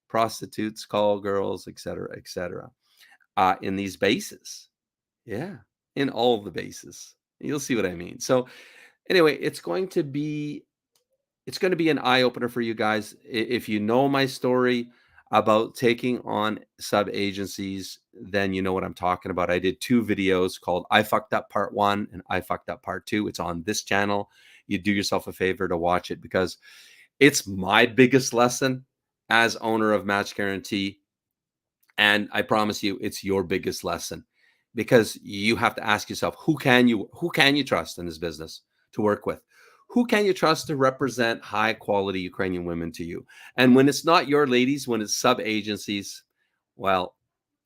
Speaker 1: prostitutes, call girls, etc., in these bases. Yeah, in all the bases. You'll see what I mean. So anyway, it's going to be an eye-opener for you guys. If you know my story about taking on sub agencies, then you know what I'm talking about. I did 2 videos called I Fucked Up Part 1 and I Fucked Up Part 2. It's on this channel. You do yourself a favor to watch it, because it's my biggest lesson as owner of Match Guarantee. And I promise you, it's your biggest lesson, because you have to ask yourself, who can you trust in this business to work with? Who can you trust to represent high quality Ukrainian women to you? And when it's not your ladies, when it's sub agencies, well,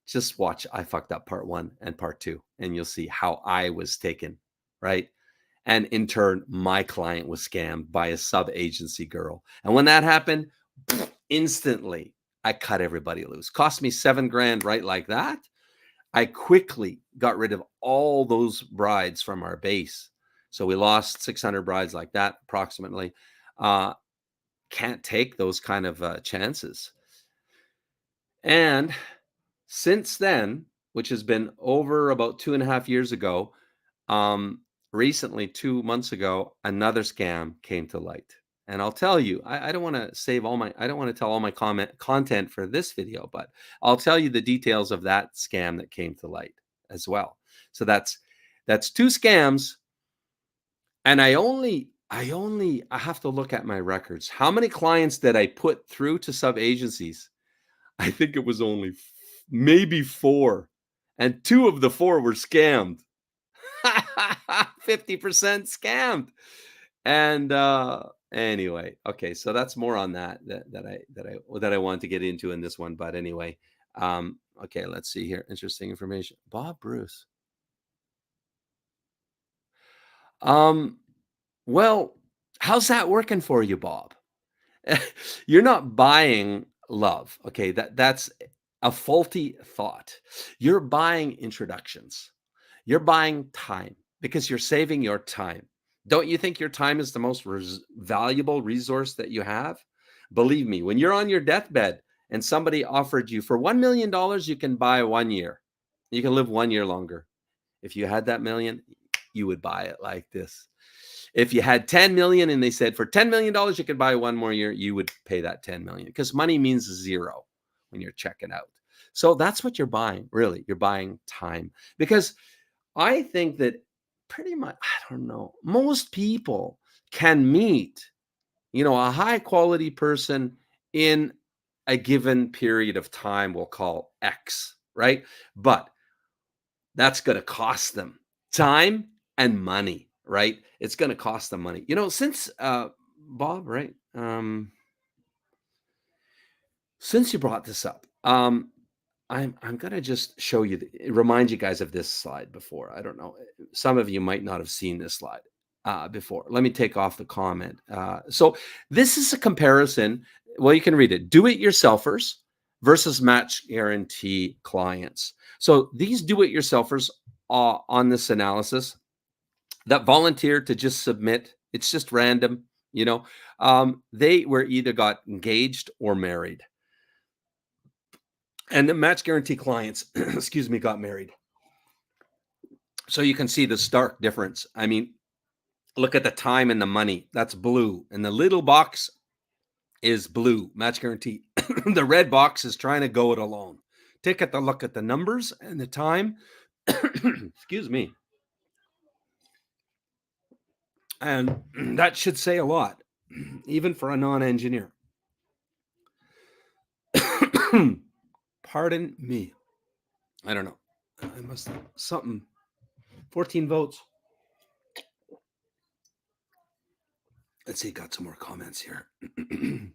Speaker 1: just watch I Fucked Up Part 1 and Part 2, and you'll see how I was taken, right? And in turn, my client was scammed by a sub agency girl. And when that happened, instantly, I cut everybody loose. Cost me $7,000 right like that. I quickly got rid of all those brides from our base. So we lost 600 brides like that, approximately. Can't take those kind of chances. And since then, which has been over about 2.5 years ago, recently, 2 months ago, another scam came to light. And I'll tell you, I don't want to I don't want to tell all my content for this video, but I'll tell you the details of that scam that came to light as well. So that's 2 scams. And I have to look at my records. How many clients did I put through to sub agencies? I think it was only maybe 4. and 2 of the 4 were scammed. 50% scammed. And anyway, okay, so that's more on that I want to get into in this one. But anyway, okay, let's see here. Interesting information. Bob Bruce. Well, how's that working for you, Bob? You're not buying love. Okay, that's a faulty thought. You're buying introductions. You're buying time because you're saving your time. Don't you think your time is the most valuable resource that you have? Believe me, when you're on your deathbed and somebody offered you for $1 million, you can buy 1 year. You can live 1 year longer. If you had that million, you would buy it like this. If you had 10 million and they said for $10 million, you could buy 1 more year, you would pay that 10 million because money means zero when you're checking out. So that's what you're buying, really. You're buying time because I think that pretty much, I don't know, most people can meet, a high quality person in a given period of time we'll call X, right? But that's going to cost them time and money, right? It's going to cost them money. Since Bob, right? Since you brought this up, I'm going to just show you, remind you guys of this slide before. I don't know. Some of you might not have seen this slide before. Let me take off the comment. So this is a comparison. Well, you can read it. Do-it-yourselfers versus Match Guaranty clients. So these do-it-yourselfers on this analysis that volunteered to just submit, it's just random, they were either got engaged or married. And the Match Guaranty clients, got married. So you can see the stark difference. I mean, look at the time and the money. That's blue. And the little box is blue, Match Guaranty. The red box is trying to go it alone. Take a look at the numbers and the time. Excuse me. And that should say a lot, even for a non-engineer. Pardon me. I don't know. I must have something. 14 votes. Let's see. Got some more comments here. Let's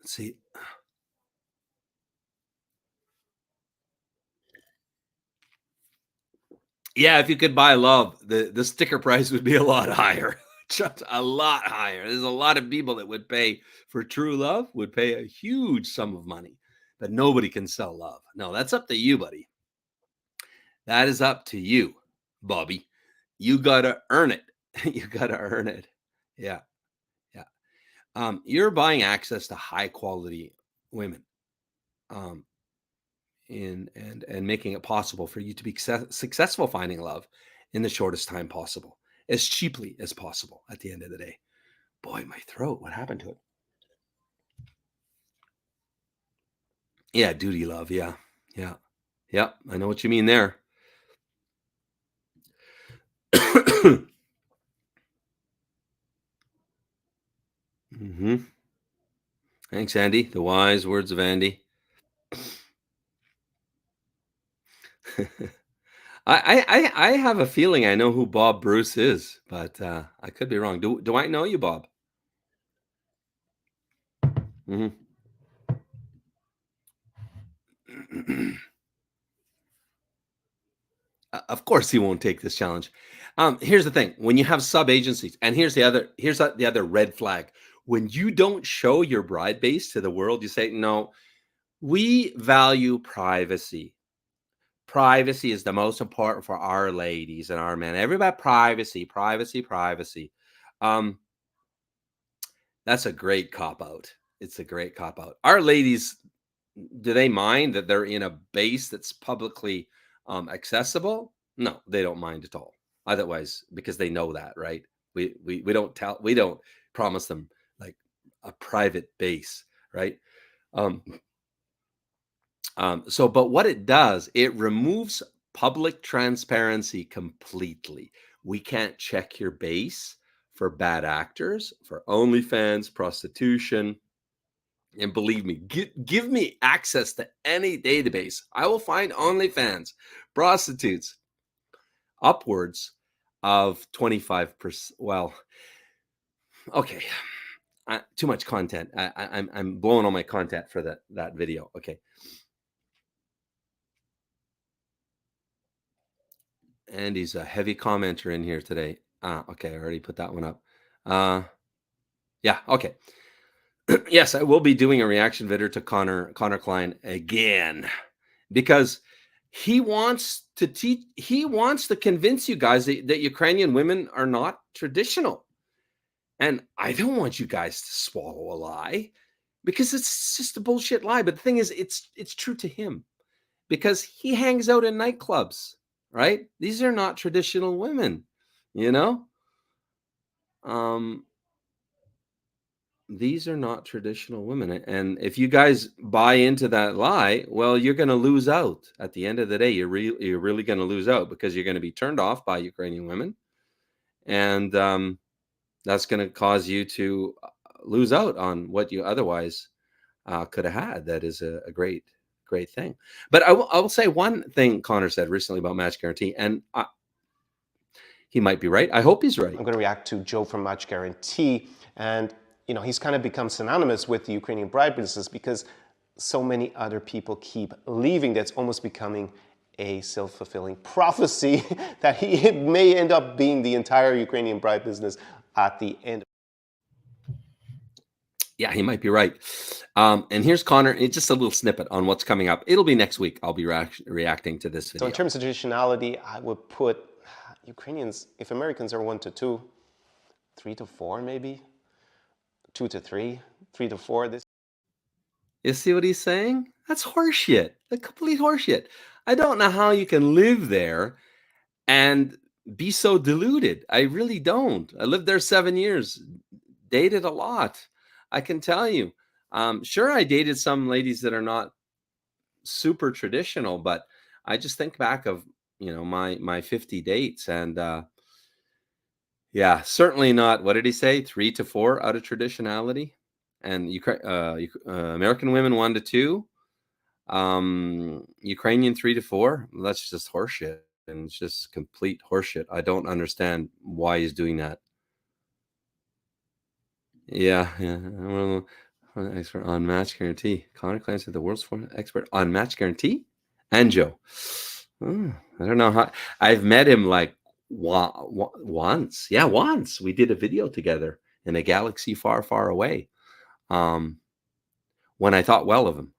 Speaker 1: see. Yeah, if you could buy love, the sticker price would be a lot higher. Just a lot higher. There's a lot of people that would pay for true love, would pay a huge sum of money, but nobody can sell love. No, that's up to you, buddy. That is up to you, Bobby. You got to earn it. You got to earn it. Yeah. Yeah. You're buying access to high quality women. And making it possible for you to be successful finding love in the shortest time possible, as cheaply as possible at the end of the day. Boy, my throat, what happened to it? Yeah, duty love. Yeah. I know what you mean there. Thanks, Andy. The wise words of Andy. I have a feeling I know who Bob Bruce is, but I could be wrong. Do I know you, Bob? Of course, he won't take this challenge. Here's the thing: when you have sub agencies, and here's the other red flag. When you don't show your bride base to the world, you say, "No, we value privacy. Privacy is the most important for our ladies and our men. Everybody, privacy. That's a great cop out. It's a great cop out. Our ladies, do they mind that they're in a base that's publicly accessible? No, they don't mind at all. Otherwise, because they know that, right? We don't promise them like a private base, right? But what it does, it removes public transparency completely. We can't check your base for bad actors, for OnlyFans, prostitution, And believe me, give me access to any database. I will find OnlyFans, prostitutes, upwards of 25%. Well, okay, too much content. I'm blowing all my content for that video. Okay. Andy's a heavy commenter in here today. Okay, I already put that one up. Yeah, okay. Yes, I will be doing a reaction video to Connor Klein again, because he wants to convince you guys that Ukrainian women are not traditional. And I don't want you guys to swallow a lie, because it's just a bullshit lie. But the thing is, it's true to him, because he hangs out in nightclubs, right? These are not traditional women, you know? These are not traditional women. And if you guys buy into that lie, well, you're going to lose out. At the end of the day, you're really going to lose out, because you're going to be turned off by Ukrainian women. And that's going to cause you to lose out on what you otherwise could have had. That is a great thing. But I will say one thing Connor said recently about Match Guarantee, and he might be right. I hope he's right.
Speaker 6: I'm going to react to Joe from Match Guarantee, and he's kind of become synonymous with the Ukrainian bride business because so many other people keep leaving. That's almost becoming a self-fulfilling prophecy that he may end up being the entire Ukrainian bride business at the end.
Speaker 1: Yeah, he might be right. And here's Connor. It's just a little snippet on what's coming up. It'll be next week. I'll be reacting to this video.
Speaker 6: So in terms of traditionality, I would put Ukrainians, if Americans are 1 to 2, 3 to 4 maybe, 2 to 3, 3 to 4.
Speaker 1: You see what he's saying? That's horseshit. The complete horseshit. I don't know how you can live there and be so deluded. I really don't. I lived there 7 years, dated a lot. I can tell you. Sure, I dated some ladies that are not super traditional, but I just think back of my 50 dates, and yeah, certainly not. What did he say? 3 to 4 out of traditionality, and American women 1 to 2, Ukrainian 3 to 4. That's just horseshit, and it's just complete horseshit. I don't understand why he's doing that. Yeah. Well, expert on Match Guarantee. Connor Klein said the world's foremost expert on Match Guarantee. And Joe. I don't know how. I've met him like once. Yeah, once. We did a video together in a galaxy far, far away. When I thought well of him.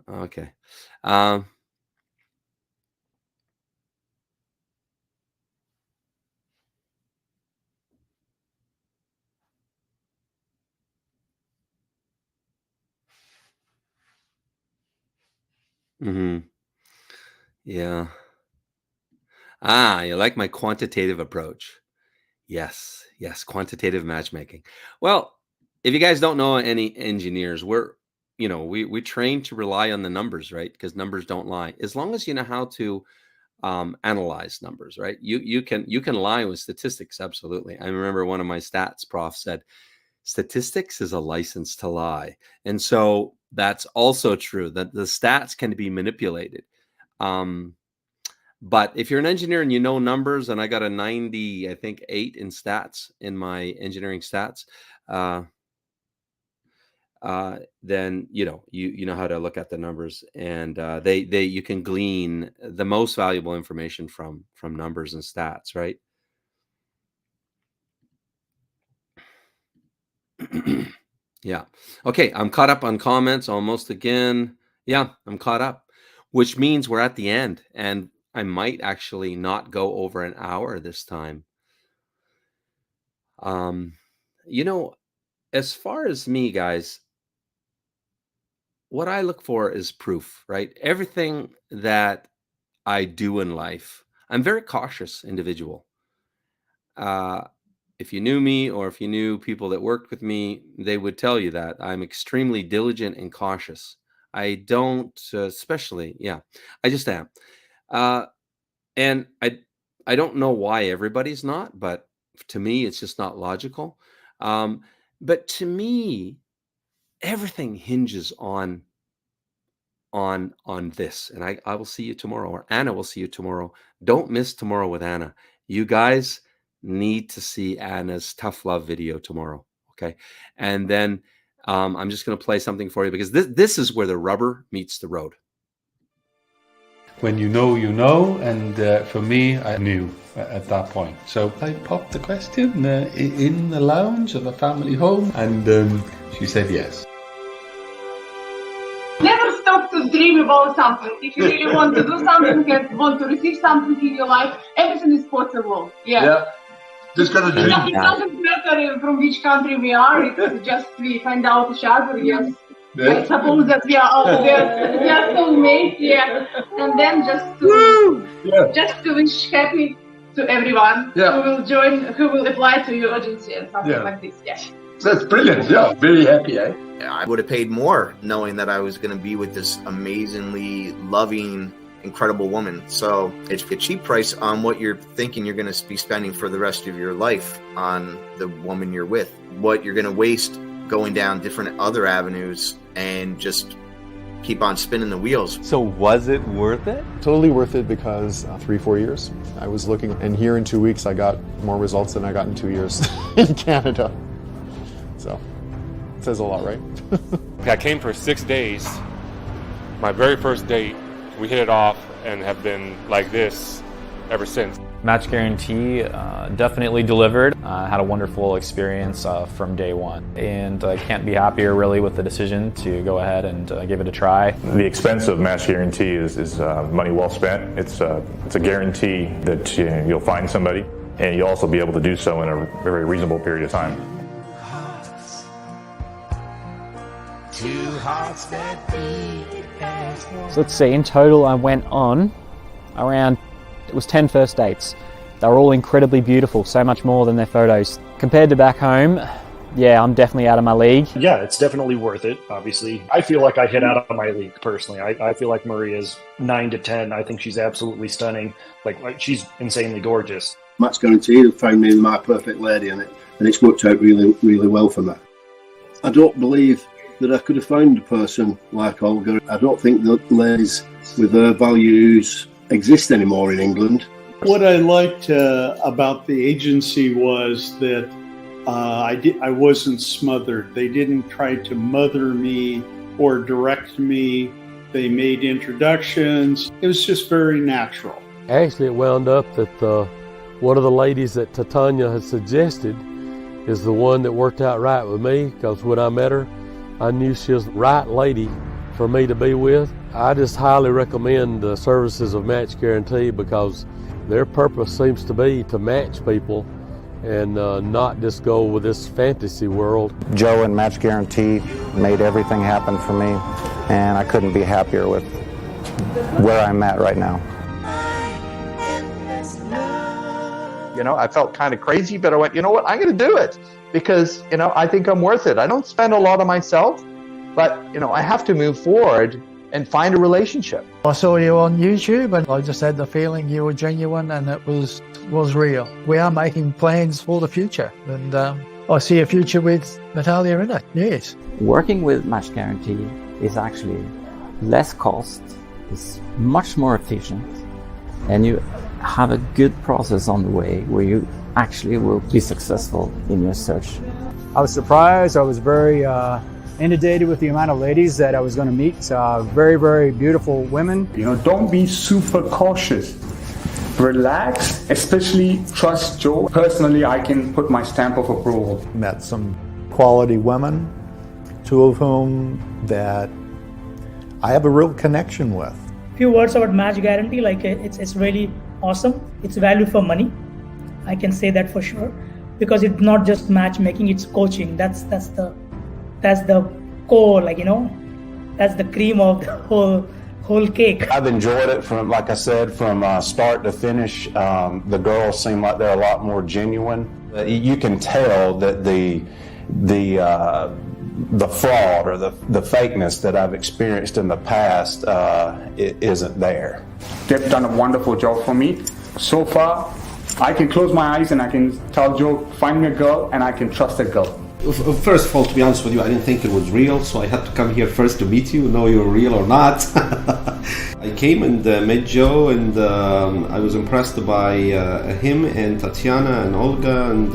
Speaker 1: Okay. Yeah. You like my quantitative approach. Yes, quantitative matchmaking. Well, if you guys don't know any engineers, we train to rely on the numbers, right? Because numbers don't lie. As long as you know how to analyze numbers, right? You can lie with statistics, absolutely. I remember one of my stats profs said, statistics is a license to lie. And so that's also true, that the stats can be manipulated. But if you're an engineer and you know numbers, and I got a 90, I think 8 in stats in my engineering stats, then you know how to look at the numbers, and you can glean the most valuable information from numbers and stats, right? Yeah. Okay, I'm caught up on comments almost again. Yeah, I'm caught up, which means we're at the end, and I might actually not go over an hour this time. As far as me, guys, what I look for is proof, right? Everything that I do in life, I'm a very cautious individual. If you knew me, or if you knew people that worked with me, they would tell you that I'm extremely diligent and cautious. I don't, especially, yeah, I just am. And I don't know why everybody's not, but to me, it's just not logical. But to me, everything hinges on this. And I will see you tomorrow, or Anna will see you tomorrow. Don't miss tomorrow with Anna. You guys need to see Anna's tough love video tomorrow. Okay. And then I'm just going to play something for you, because this is where the rubber meets the road.
Speaker 7: When you know, and for me, I knew at that point. So I popped the question in the lounge of a family home, and she said yes.
Speaker 8: Never stop to dream about something. If you really want to do something and want to receive something in your life, everything is possible. Yeah.
Speaker 7: Just gotta dream.
Speaker 8: It doesn't matter from which country we are. It's just we find out each other. Yes. Yeah. I suppose that we are all there. We are soulmates. Yeah. And then just to wish happy to everyone who will join, who will apply to your agency and something like this. Yeah.
Speaker 7: That's brilliant. Yeah. Very happy.
Speaker 9: I would have paid more knowing that I was going to be with this amazingly loving, incredible woman. So it's a cheap price on what you're thinking you're going to be spending for the rest of your life on the woman you're with. What you're going to waste going down different other avenues and just keep on spinning the wheels.
Speaker 5: So was it worth it?
Speaker 10: Totally worth it, because 3-4 years I was looking, and here in 2 weeks I got more results than I got in 2 years in Canada. So it says a lot, right?
Speaker 11: I came for 6 days. My very first date, we hit it off and have been like this ever since.
Speaker 12: Match Guarantee definitely delivered. I had a wonderful experience from day one, and I can't be happier really with the decision to go ahead and give it a try.
Speaker 13: The expense of Match Guarantee is money well spent. It's a guarantee that you'll find somebody, and you'll also be able to do so in a very reasonable period of time.
Speaker 14: So let's see, in total I went on around, it was 10 first dates. They were all incredibly beautiful, so much more than their photos. Compared to back home, yeah, I'm definitely out of my league.
Speaker 15: Yeah, it's definitely worth it, obviously. I feel like I hit out of my league, personally. I feel like Maria's 9 to 10. I think she's absolutely stunning. Like she's insanely gorgeous.
Speaker 16: Match Guarantee have found me my perfect lady, and it's worked out really, really well for me. I don't believe that I could have found a person like Olga. I don't think that ladies with her values exist anymore in England.
Speaker 17: What I liked about the agency was that I wasn't smothered. They didn't try to mother me or direct me. They made introductions. It was just very natural.
Speaker 18: Actually, it wound up that one of the ladies that Titania had suggested is the one that worked out right with me, because when I met her, I knew she was the right lady for me to be with. I just highly recommend the services of Match Guarantee, because their purpose seems to be to match people and not just go with this fantasy world.
Speaker 19: Joe and Match Guarantee made everything happen for me, and I couldn't be happier with where I'm at right now.
Speaker 20: You know, I felt kind of crazy, but I went, you know what, I'm going to do it, because, you know, I think I'm worth it. I don't spend a lot on myself, but, you know, I have to move forward and find a relationship.
Speaker 21: I saw you on YouTube, and I just had the feeling you were genuine, and it was real. We are making plans for the future, and I see a future with Natalia in it, yes.
Speaker 22: Working with Match Guarantee is actually less cost, it's much more efficient, and you have a good process on the way where you actually will be successful in your search.
Speaker 23: I was surprised. I was very inundated with the amount of ladies that I was going to meet. Very, very beautiful women.
Speaker 24: You know, don't be super cautious. Relax, especially trust Joe. Personally, I can put my stamp of approval.
Speaker 25: Met some quality women, two of whom that I have a real connection with.
Speaker 26: Few words about Match Guarantee, like it's really awesome. It's value for money. I can say that for sure, because it's not just matchmaking, it's coaching. That's the core, like, you know, that's the cream of the whole cake.
Speaker 19: I've enjoyed it from, like I said, from start to finish. The girls seem like they're a lot more genuine. You can tell that the fraud or the fakeness that I've experienced in the past it isn't there.
Speaker 24: They've done a wonderful job for me. So far, I can close my eyes and I can tell Joe, find me a girl, and I can trust a girl.
Speaker 1: First of all, to be honest with you, I didn't think it was real, so I had to come here first to meet you, know you're real or not. I came and met Joe, and I was impressed by him and Tatiana and Olga and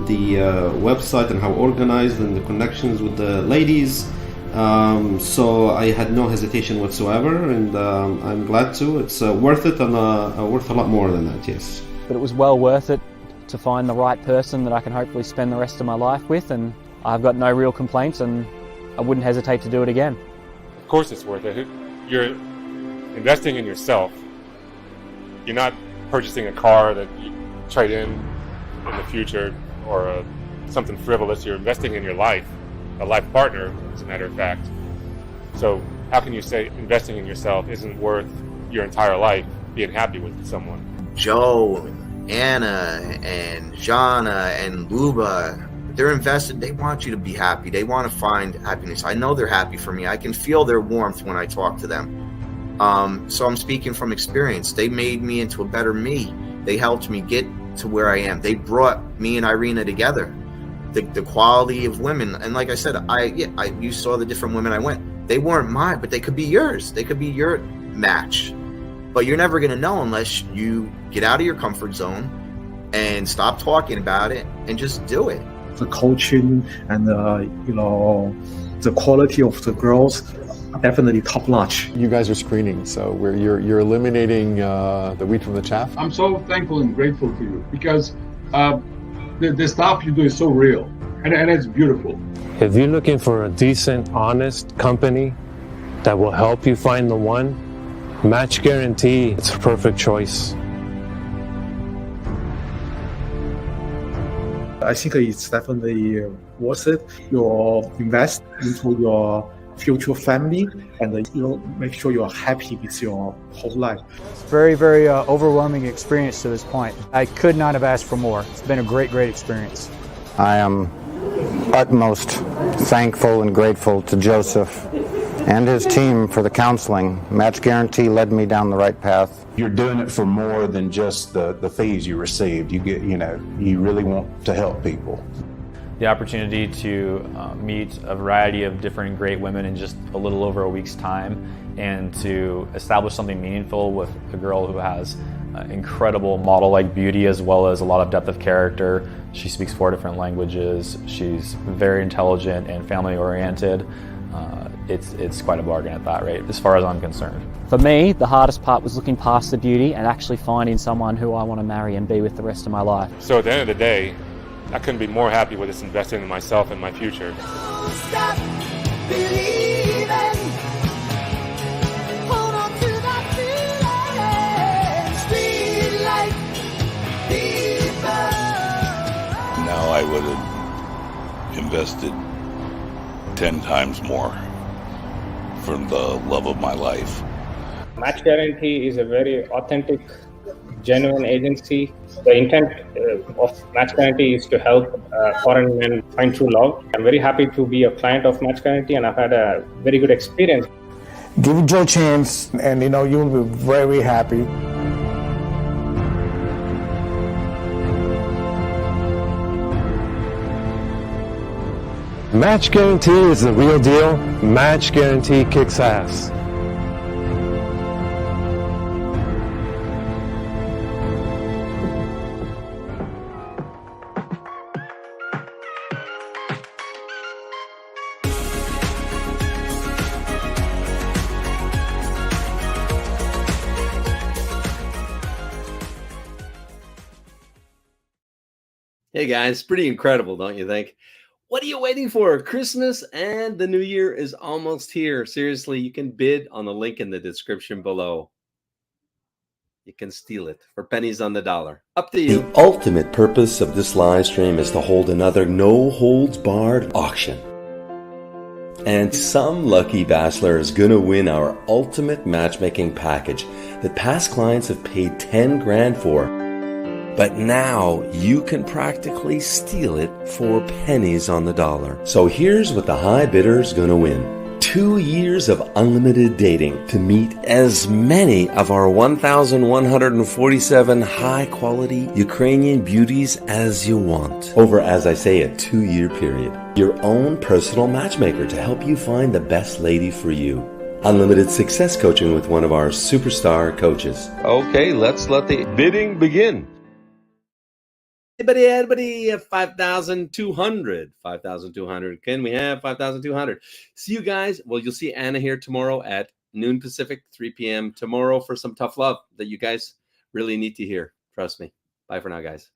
Speaker 1: the website and how organized and the connections with the ladies. So I had no hesitation whatsoever, and I'm glad to. It's worth it, and worth a lot more than that, yes.
Speaker 14: But it was well worth it to find the right person that I can hopefully spend the rest of my life with, and I've got no real complaints, and I wouldn't hesitate to do it again.
Speaker 11: Of course it's worth it. You're investing in yourself. You're not purchasing a car that you trade in the future or something frivolous. You're investing in your life, a life partner, as a matter of fact. So how can you say investing in yourself isn't worth your entire life being happy with someone?
Speaker 9: Joe, Anna, and Jana, and Luba, they're invested. They want you to be happy. They want to find happiness. I know they're happy for me. I can feel their warmth when I talk to them. So I'm speaking from experience. They made me into a better me. They helped me get to where I am. They brought me and Irina together. The quality of women, and like I said, you saw the different women I went. They weren't mine, but they could be yours. They could be your match. But you're never going to know unless you get out of your comfort zone and stop talking about it and just do it.
Speaker 2: The coaching and the quality of the girls are definitely top notch.
Speaker 10: You guys are screening, so you're eliminating the wheat from the chaff.
Speaker 3: I'm so thankful and grateful for you because the stuff you do is so real and it's beautiful.
Speaker 4: If you're looking for a decent, honest company that will help you find the one, Match Guarantee, it's a perfect choice.
Speaker 2: I think it's definitely worth it. You invest into your future family and make sure you're happy with your whole life.
Speaker 23: Very, very overwhelming experience to this point. I could not have asked for more. It's been a great, great experience.
Speaker 6: I am utmost thankful and grateful to Joseph and his team for the counseling. Match Guarantee led me down the right path.
Speaker 19: You're doing it for more than just the fees you received. You get, you really want to help people.
Speaker 12: The opportunity to meet a variety of different great women in just a little over a week's time, and to establish something meaningful with a girl who has incredible model-like beauty as well as a lot of depth of character. She speaks 4 different languages. She's very intelligent and family-oriented. It's quite a bargain at that rate, as far as I'm concerned.
Speaker 14: For me, the hardest part was looking past the beauty and actually finding someone who I want to marry and be with the rest of my life.
Speaker 11: So at the end of the day, I couldn't be more happy with this investing in myself and my future.
Speaker 8: Stop believing. Hold on to that feeling. Street light people.
Speaker 27: Now I would have invested 10 times more for the love of my life.
Speaker 28: Match Guarantee is a very authentic, genuine agency. The intent of Match Guarantee is to help foreign men find true love. I'm very happy to be a client of Match Guarantee, and I've had a very good experience.
Speaker 29: Give Joe a chance, and you'll be very happy.
Speaker 4: Match Guarantee is the real deal. Match Guarantee kicks ass.
Speaker 5: Hey guys, pretty incredible, don't you think? What are you waiting for? Christmas and the new year is almost here. Seriously, you can bid on the link in the description below. You can steal it for pennies on the dollar. Up to you. The ultimate purpose of this live stream is to hold another no-holds-barred auction. And some lucky bachelor is going to win our ultimate matchmaking package that past clients have paid 10 grand for. But now you can practically steal it for pennies on the dollar. So here's what the high bidder's gonna win. 2 years of unlimited dating to meet as many of our 1,147 high-quality Ukrainian beauties as you want. Over, as I say, a 2-year period. Your own personal matchmaker to help you find the best lady for you. Unlimited success coaching with one of our superstar coaches. Okay, let's let the bidding begin. Anybody at 5,200? 5,200. Can we have 5,200? See you guys. Well, you'll see Anna here tomorrow at noon Pacific, 3 p.m. tomorrow for some tough love that you guys really need to hear. Trust me. Bye for now, guys.